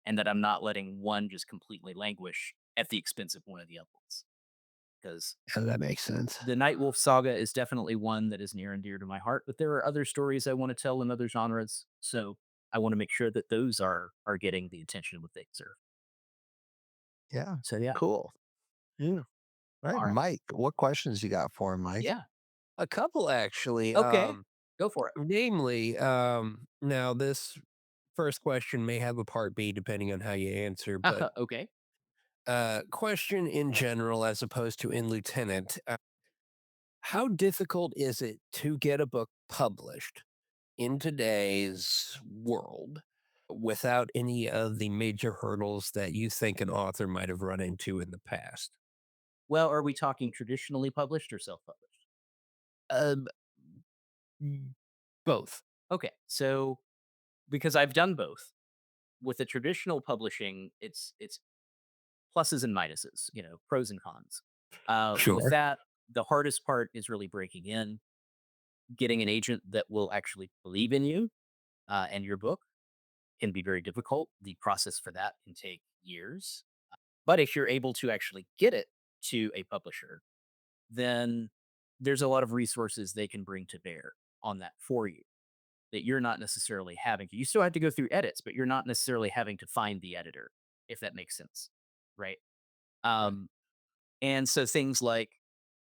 and that I'm not letting one just completely languish at the expense of one of the other ones. Because Yeah, that makes sense. the Nightwolf saga is definitely one that is near and dear to my heart, but there are other stories I want to tell in other genres. So I want to make sure that those are getting the attention that they deserve. Yeah. So yeah. Cool. Yeah. Alright, All right. Mike, what questions you got for him, Mike? Yeah. A couple actually. Okay. Go for it. Namely, now this first question may have a part B depending on how you answer, but Okay. question in general as opposed to in lieutenant. How difficult is it to get a book published in today's world without any of the major hurdles that you think an author might have run into in the past? Well, are we talking traditionally published or self-published? Um, mm, both. Okay. So because I've done both. With the traditional publishing, it's pluses and minuses, pros and cons. With Sure. that, the hardest part is really breaking in, getting an agent that will actually believe in you and your book can be very difficult. The process for that can take years. But if you're able to actually get it to a publisher, then there's a lot of resources they can bring to bear on that for you that you're not necessarily having to. You still have to go through edits, but you're not necessarily having to find the editor, if that makes sense. Right. Right. Um, and so things like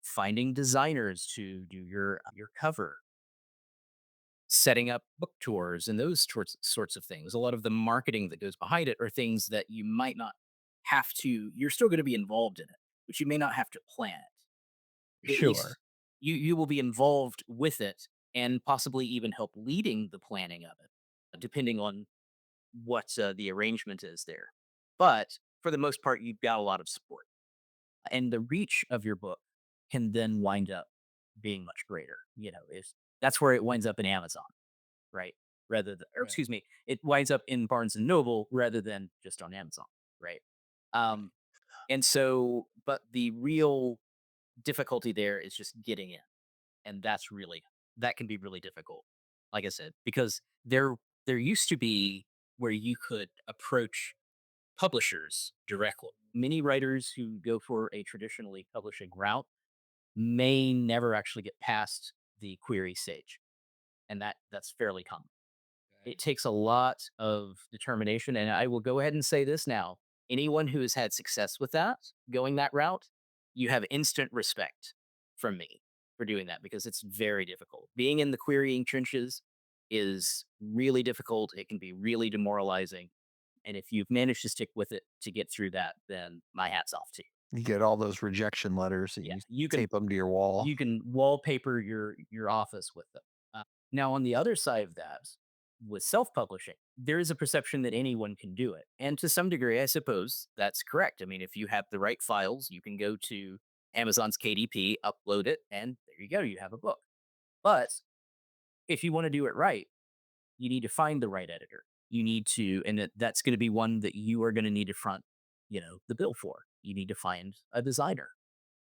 finding designers to do your cover, setting up book tours, and those sorts of things. A lot of the marketing that goes behind it are things that you might not have to. You're still going to be involved in it, but you may not have to plan it. At Sure. least you will be involved with it and possibly even help leading the planning of it, depending on what the arrangement is there. But for the most part, you've got a lot of support, and the reach of your book can then wind up being much greater. If that's where it winds up in Amazon, right? Rather than, or Right. excuse me, it winds up in Barnes and Noble rather than just on Amazon, right? Right. Um, and so, but the real difficulty there is just getting in. and that can be really difficult. Like I said, because there used to be where you could approach publishers directly. Many writers who go for a traditionally publishing route may never actually get past the query stage, and that's fairly common. Okay. It takes a lot of determination, and I will go ahead and say this now. Anyone who has had success with that, going that route, you have instant respect from me for doing that because it's very difficult. Being in the querying trenches is really difficult. It can be really demoralizing. And if you've managed to stick with it to get through that, then my hat's off to you. You get all those rejection letters and Yeah, you tape them to your wall. you can wallpaper your office with them. Now, on the other side of that, with self-publishing, there is a perception that anyone can do it, and to some degree, I suppose that's correct. I mean, if you have the right files, you can go to Amazon's KDP, upload it, and there you go. You have a book. But if you want to do it right, you need to find the right editor. You need to, and that's going to be one that you are going to need to front, the bill for. You need to find a designer.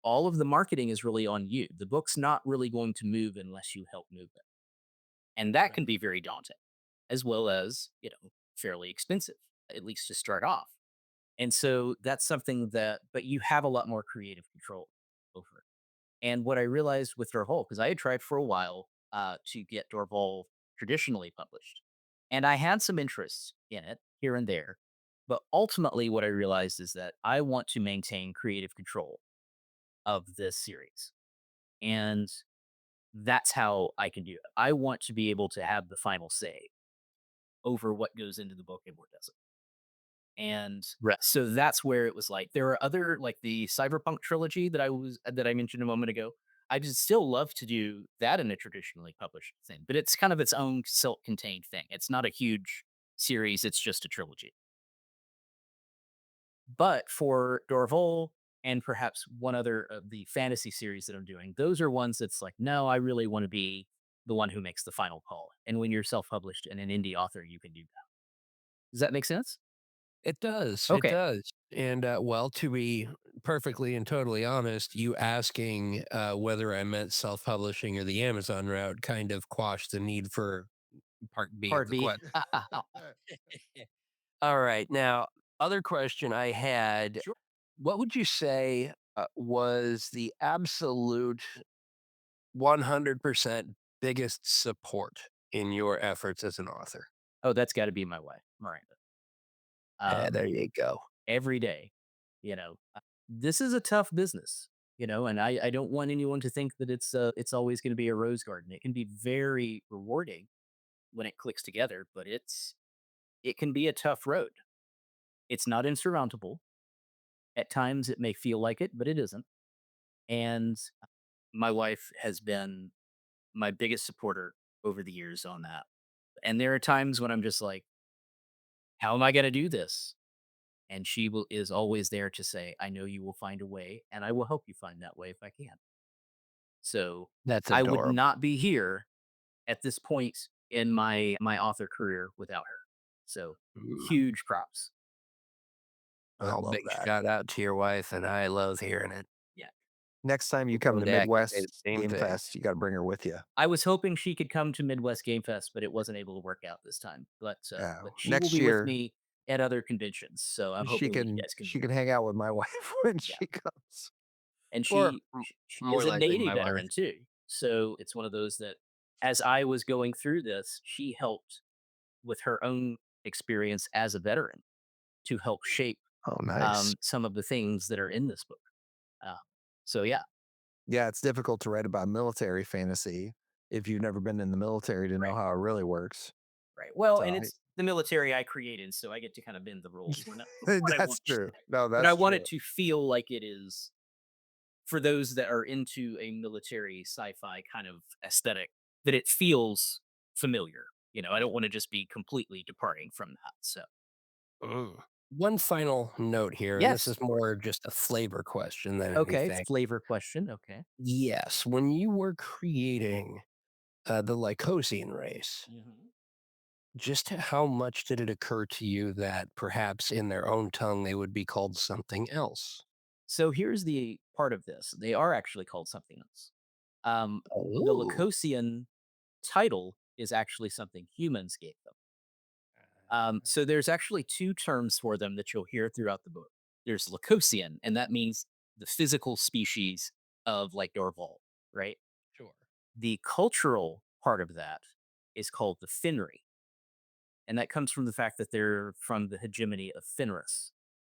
All of the marketing is really on you. The book's not really going to move unless you help move it. And that can Right. be very daunting, as well as, fairly expensive, at least to start off. And so that's something that, but you have a lot more creative control over it. And what I realized with Dorval, because I had tried for a while to get Dorval traditionally published, and I had some interest in it here and there. But ultimately, what I realized is that I want to maintain creative control of this series. And that's how I can do it. I want to be able to have the final say over what goes into the book and what doesn't. And Right. so that's where it was like there are other like the Cyberpunk trilogy that I mentioned a moment ago. I would still love to do that in a traditionally published thing, but it's kind of its own self-contained thing. It's not a huge series, it's just a trilogy. But for Dorval and perhaps one other of the fantasy series that I'm doing, those are ones that's like, no, I really want to be the one who makes the final call. And when you're self-published and an indie author, you can do that. Does that make sense? It does. It Okay. does. And well, to be perfectly and totally honest, you asking whether I meant self publishing or the Amazon route kind of quashed the need for part B of Part the B. question. All right. Now, other question I had, Sure. what would you say was the absolute 100% biggest support in your efforts as an author? Oh, that's got to be my wife, Miranda. There Um, you go. every day, this is a tough business, and I don't want anyone to think that it's always going to be a rose garden. It can be very rewarding when it clicks together, but it can be a tough road. It's not insurmountable. At times it may feel like it, but it isn't. And my wife has been my biggest supporter over the years on that. And there are times when I'm just like, how am I going to do this? And is always there to say, I know you will find a way and I will help you find that way if I can. So That's I would adorable. not be here at this point in my author career without her. So Mm. huge props. I Well, love big that. shout out to your wife, and I love hearing it. Yeah. Next time you come One to day I can say the Midwest same Game thing. Fest, you gotta bring her with you. I was hoping she could come to Midwest Game Fest, but it wasn't able to work out this time. But she will Next be with year, me at other conventions, so I'm she hoping that you can guys can she meet can her. hang out with my wife when Yeah, she comes. and Or she is more a likely Navy my wife. veteran too, so it's one of those that as I was going through this, she helped with her own experience as a veteran to help shape Oh, nice. some of the things that are in this book. Uh, so yeah, Yeah, it's difficult to write about military fantasy if you've never been in the military to know right, how it really works. right. Well, So and it's the military I created, so I get to kind of bend the rules when what I that's want to true. say. No, But I that's want true. it to feel like it is for those that are into a military sci-fi kind of aesthetic, that it feels familiar. I don't want to just be completely departing from that. So Mm. One final note here, and this yes, is of course. more just a flavor question than Okay, anything. flavor question. Okay. Yes, when you were creating the Lycosian race, Mhm. just how much did it occur to you that perhaps in their own tongue they would be called something else? So here's the part of this. They are actually called something else. The Oh. Lacosian title is actually something humans gave them. So there's actually two terms for them that you'll hear throughout the book. There's Lacosian, and that means the physical species of like Dorval, right? Sure. The cultural part of that is called the Finri, and that comes from the fact that they're from the hegemony of Fenris.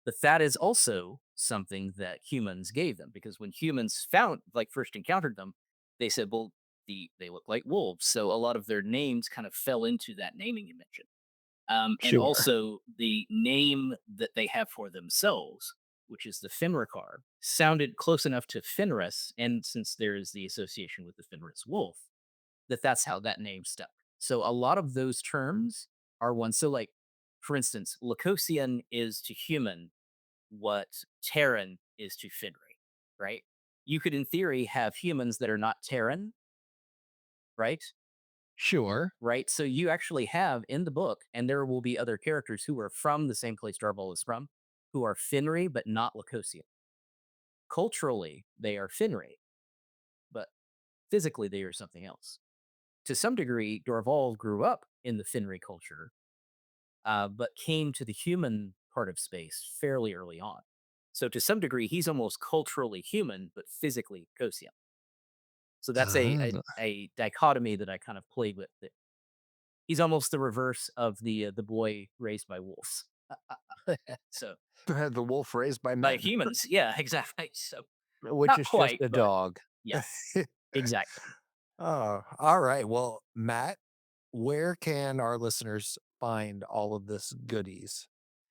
But that is also something that humans gave them because when humans found, like, first encountered them, they said, "Well, they look like wolves." So a lot of their names kind of fell into that naming you mentioned. And Sure. also the name that they have for themselves, which is the Fenricar, sounded close enough to Fenris, and since there is the association with the Fenris wolf, that's how that name stuck. So a lot of those terms are ones. So, like, for instance, Lacosian is to human what Terran is to Finri, right? You could, in theory, have humans that are not Terran, right? Sure. Right. So you actually have in the book, and there will be other characters who are from the same place Darval is from, who are Finri but not Lacosian. Culturally, they are Finri, but physically they are something else. To some degree, Dorval grew up in the Finri culture, but came to the human part of space fairly early on. So to some degree, he's almost culturally human, but physically Kosian. So that's Ah. a dichotomy that I kind of play with. That he's almost the reverse of the boy raised by wolves. So The wolf raised by by men, humans, yeah, exactly. So Which not is just quite, a but dog. yes, exactly. Oh, all right. Well, Matt, where can our listeners find all of this goodies?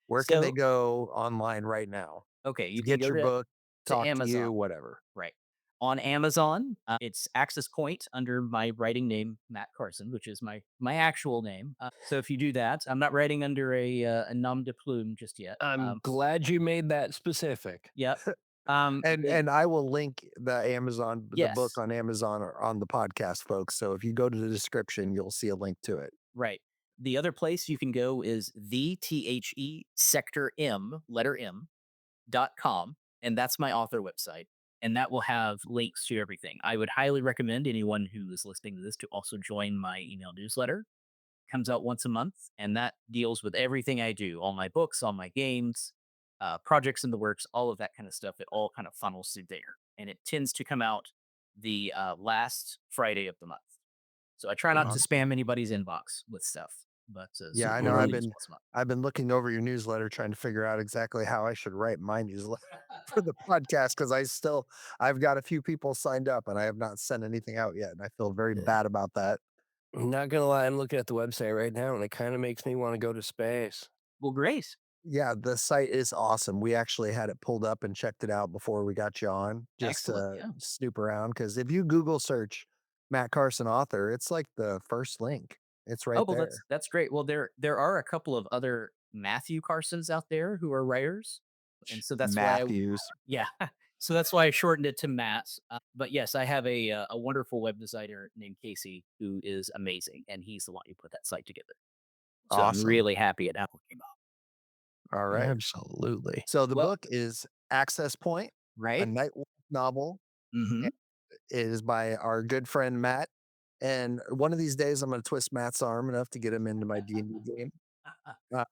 Where can they So go online right now okay, to you can get go your book, to talk to Amazon. you, whatever? Right. On Amazon, it's Access Point under my writing name, Matt Carson, which is my actual name. So if you do that, I'm not writing under a nom de plume just yet. I'm glad you made that specific. Yep. And I will link the book Yes. on Amazon or on the podcast, folks. So if you go to the description, you'll see a link to it. Right. The other place you can go is the sector M, letter M.com. And that's my author website. And that will have links to everything. I would highly recommend anyone who is listening to this to also join my email newsletter. Comes out once a month, and that deals with everything I do, all my books, all my games, projects in the works, all of that kind of stuff. It all kind of funnels through there, and it tends to come out the last Friday of the month. So I try not to Awesome. spam anybody's inbox with stuff, but Yeah, I certainly know. at least once a month. I've been looking over your newsletter trying to figure out exactly how I should write my newsletter for the podcast because I've got a few people signed up and I have not sent anything out yet, and I feel very Yeah. bad about that. Not gonna lie, I'm looking at the website right now, and it kinda makes me wanna go to space. Well, great, Yeah, the site is awesome. We actually had it pulled up and checked it out before we got you on, just excellent, to yeah. snoop around. Because if you Google search Matt Carson author, it's like the first link. It's Oh right well, there. that's great. Well, there are a couple of other Matthew Carsons out there who are writers, and so that's why Matthews. yeah. So that's why I shortened it to Matt. But yes, I have a wonderful web designer named Casey who is amazing, and he's the one who put that site together. So I'm Awesome. really happy it how it came out. All right. Absolutely. So the Well, book is Access Point, a right? night novel. Hmm. It is by our good friend Matt. And one of these days, I'm going to twist Matt's arm enough to get him into my D&D game.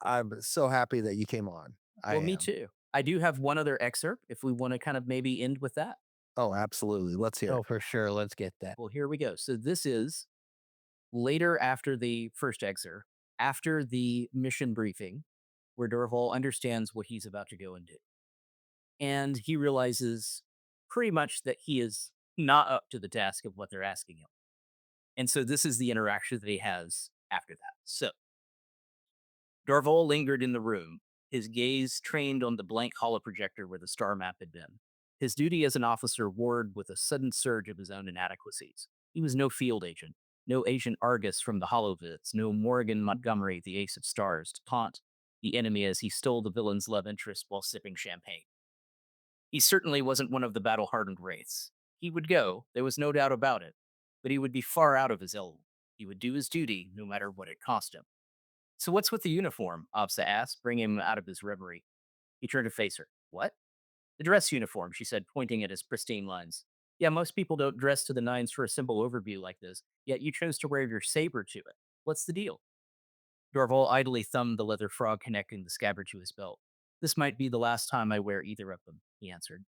I'm so happy that you came on. I Well, me am. too. I do have one other excerpt if we want to kind of maybe end with that. Oh, absolutely. Let's hear Oh, it. for sure, let's get that. Well, here we go. So this is later after the first excerpt, after the mission briefing, where Dorval understands what he's about to go and do. And he realizes pretty much that he is not up to the task of what they're asking him. And so this is the interaction that he has after that. So Dorval lingered in the room, his gaze trained on the blank holoprojector where the star map had been. His duty as an officer warred with a sudden surge of his own inadequacies. He was no field agent, no Agent Argus from the Holovitz, no Morgan Montgomery, the ace of stars, to taunt the enemy as he stole the villain's love interest while sipping champagne. He certainly wasn't one of the battle hardened wraiths. He would go, there was no doubt about it, but he would be far out of his element. He would do his duty no matter what it cost him. So what's with the uniform? Absa asked, bringing him out of his reverie. He turned to face her. What? The dress uniform, she said, pointing at his pristine lines. Yeah, most people don't dress to the nines for a simple overview like this, yet you chose to wear your saber to it. What's the deal? Dorval idly thumbed the leather frog connecting the scabbard to his belt. This might be the last time I wear either of them, he answered.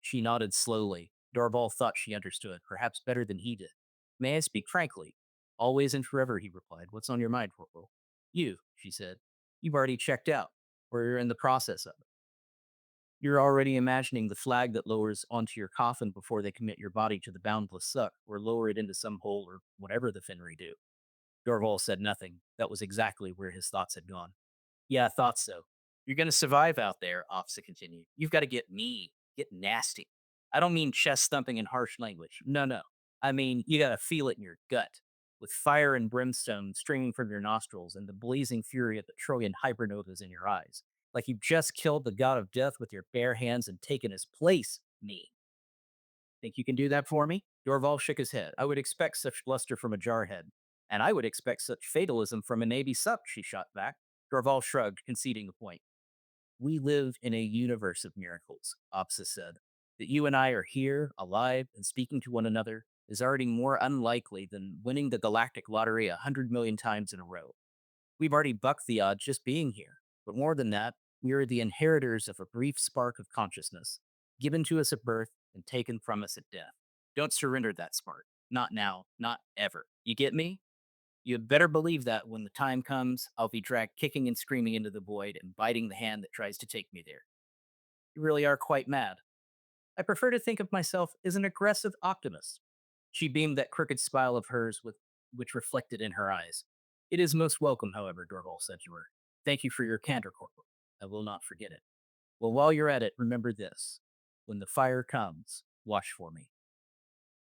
She nodded slowly. Dorval thought she understood, perhaps better than he did. May I speak frankly? Always and forever, he replied. What's on your mind, Corporal? You, she said. You've already checked out, or you're in the process of it. You're already imagining the flag that lowers onto your coffin before they commit your body to the boundless suck, or lower it into some hole, or whatever the Finry do. Dorval said nothing. That was exactly where his thoughts had gone. Yeah, I thought so. You're going to survive out there, Officer continued. You've got to get me, get nasty. I don't mean chest thumping and harsh language. No, no. I mean, you got to feel it in your gut, with fire and brimstone streaming from your nostrils and the blazing fury of the Trojan hypernovas in your eyes. Like you just killed the god of death with your bare hands and taken his place, me. Think you can do that for me? Dorval shook his head. I would expect such bluster from a jarhead. And I would expect such fatalism from a Navy sup, she shot back. Dorval shrugged, conceding the point. We live in a universe of miracles, Opsa said. That you and I are here, alive, and speaking to one another is already more unlikely than winning the galactic lottery 100 million times in a row. We've already bucked the odds just being here. But more than that, we are the inheritors of a brief spark of consciousness, given to us at birth and taken from us at death. Don't surrender that spark. Not now, not ever. You get me? You had better believe that when the time comes, I'll be dragged kicking and screaming into the void and biting the hand that tries to take me there. You really are quite mad. I prefer to think of myself as an aggressive optimist. She beamed that crooked smile of hers with which reflected in her eyes. It is most welcome, however, Dorval said to her. Thank you for your candor, Corporal. I will not forget it. Well, while you're at it, remember this. When the fire comes, watch for me.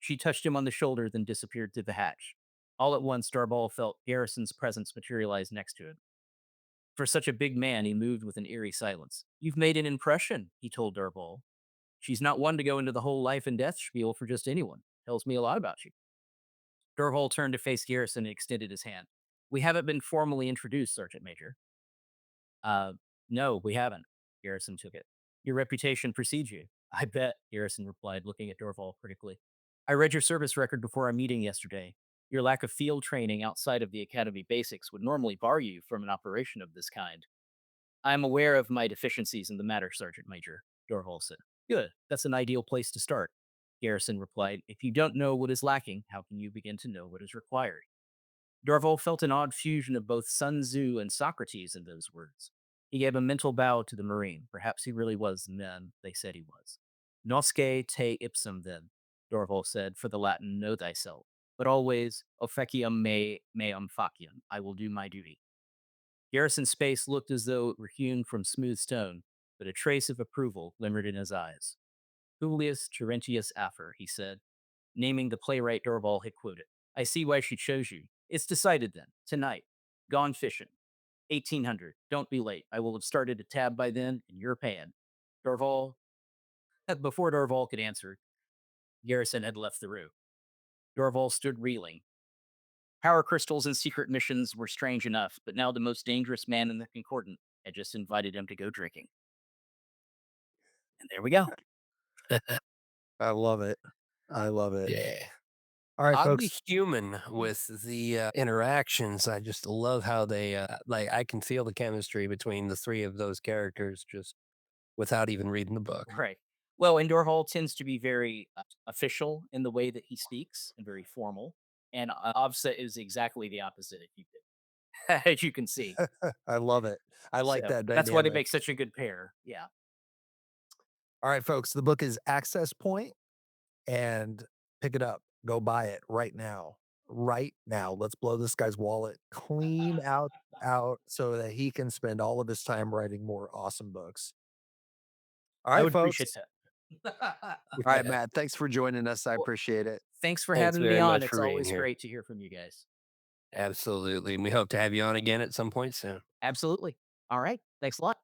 She touched him on the shoulder, then disappeared through the hatch. All at once, Darball felt Garrison's presence materialize next to him. For such a big man, he moved with an eerie silence. You've made an impression, he told Darball. She's not one to go into the whole life and death spiel for just anyone. Tells me a lot about you. Durhol turned to face Garrison and extended his hand. We haven't been formally introduced, Sergeant Major. Uh, no, we haven't. Garrison took it. Your reputation precedes you. I bet, Garrison replied, looking at Dorval critically. I read your service record before our meeting yesterday. Your lack of field training outside of the academy basics would normally bar you from an operation of this kind. I am aware of my deficiencies in the matter, Sergeant Major, Dorval said. Good. That's an ideal place to start. Garrison replied, if you don't know what is lacking, how can you begin to know what is required? Dorval felt an odd fusion of both Sun Tzu and Socrates in those words. He gave a mental bow to the Marine. Perhaps he really was the man they said he was. Nosce te ipsum, then, Dorval said, for the Latin, know thyself. But always, officium meum faciam, I will do my duty. Garrison's face looked as though it were hewn from smooth stone, but a trace of approval glimmered in his eyes. Publius Terentius Afer, he said, naming the playwright Dorval had quoted. I see why she chose you. It's decided then, tonight. Gone fishing. 1800. Don't be late. I will have started a tab by then, and you're paying. Dorval. Before Dorval could answer, Garrison had left the room. Dorval stood reeling. Power crystals and secret missions were strange enough, but now the most dangerous man in the Concordant had just invited him to go drinking. And there we go. I love it. I love it. Yeah. All right, Oddly folks. human with the interactions. I just love how they, like, I can feel the chemistry between the three of those characters just without even reading the book. Right. Well, and Dorval tends to be very official in the way that he speaks and very formal. And Avsa is exactly the opposite, if you could, as you can see. I love it. I like So that that's why they dynamic. make such a good pair. Yeah. All right, folks. The book is Access Point, and pick it up. Go buy it right now. Right now. Let's blow this guy's wallet clean out so that he can spend all of his time writing more awesome books. All I right, would appreciate folks. that. All right, Matt. Thanks for joining us. I Well, appreciate it. thanks for Thanks having me very on. much It's for being always here. great to hear from you guys. Absolutely. And we hope to have you on again at some point soon. Absolutely. All right. Thanks a lot.